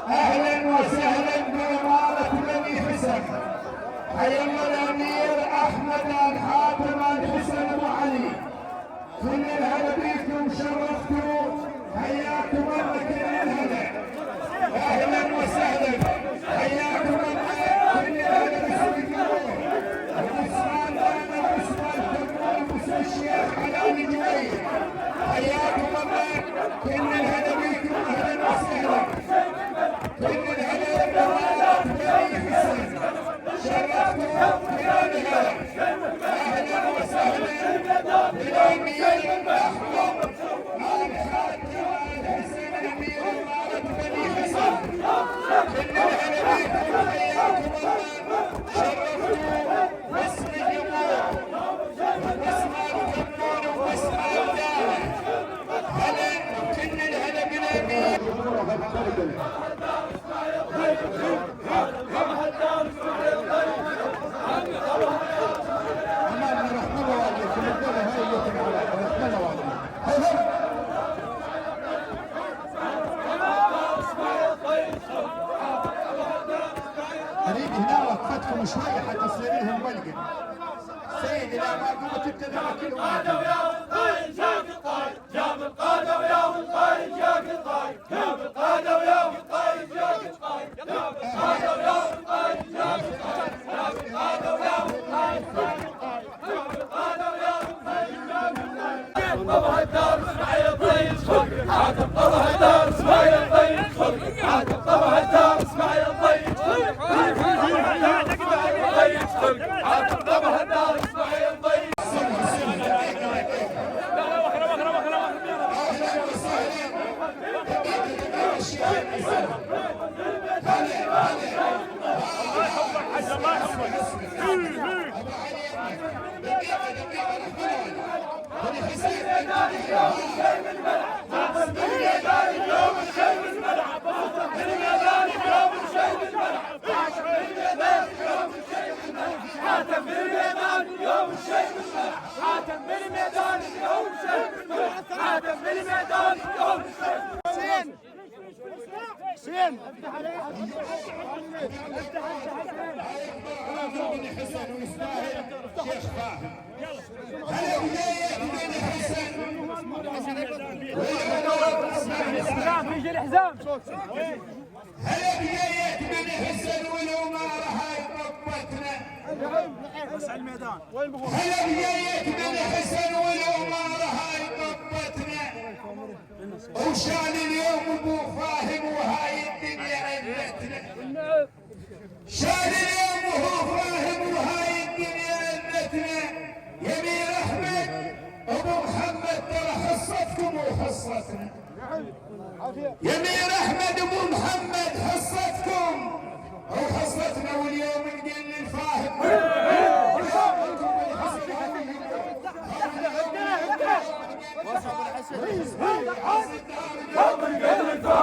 اهلا وسهلا باماره بني حسن. حيانا الامير احمد بن حاتم بن حسن ابو علي، كل الهلا بيكم، شرفتوا، حياكم الله كل الهلا. اهلا وسهلا، حياكم الله كل الهلا بسويكم. عثمان دانا وعثمان كمال وسوي الشيخ علي جوي، حياكم الله كل الهلا بيكم. اهلا وسهلا كل الهلا باماره بني حسن، شرفتوا كل الهلا. اهلا وسهلا بالامير احمد بن حاتم بن حسن امير اماره بني حسن، كل الهلا بيكم، حياكم الله، شرفتوا مصر الجمهور واسماء الكمون واسماء الداله. هلا كل الهلا بالامير. اريد هنا وقفتكم شويه حتى تصير لهم ولقه. سيد اذا ما قمت ابتدى كل واحد. جاب القادة وياه القايد جاك القايد، جاب القادة وياه القايد جاك القايد، جاب القادة وياه القايد جاك القايد، جاب القادة وياه القايد جاك القايد، جاب القادة وياه القايد جاك القايد. طبع الدار اسماعيل طيب خلقك، حاتم طبع الدار اسماعيل طيب خلقك، حاتم طبع الدار اسماعيل طيب خلقك، حاتم طبع الدار اسماعيل طيب. حاتم بالميدان اليوم الشيء بالملعب، حاتم بالميدان اليوم الشيء بالملعب، حاتم بالميدان اليوم الشيء. حسين حسين بني حسن ويستاهل شيخ فاهم. هلا بداية بني حسن يجي الحزام. هلا بداية بني حسن ولو ما رهاي ربتنا. هلا بداية بني حسن ولو ما رهاي ربتنا. وشان اليوم ابو فاهم وهاي الدنيا علتنا. شان اليوم وهو فاهم وهاي الدنيا علتنا. يمير احمد ابو محمد ترى حصتكم وحصتنا. يمير احمد ابو محمد حصتكم وحصتنا، واليوم نقول للفاهم يوم نقول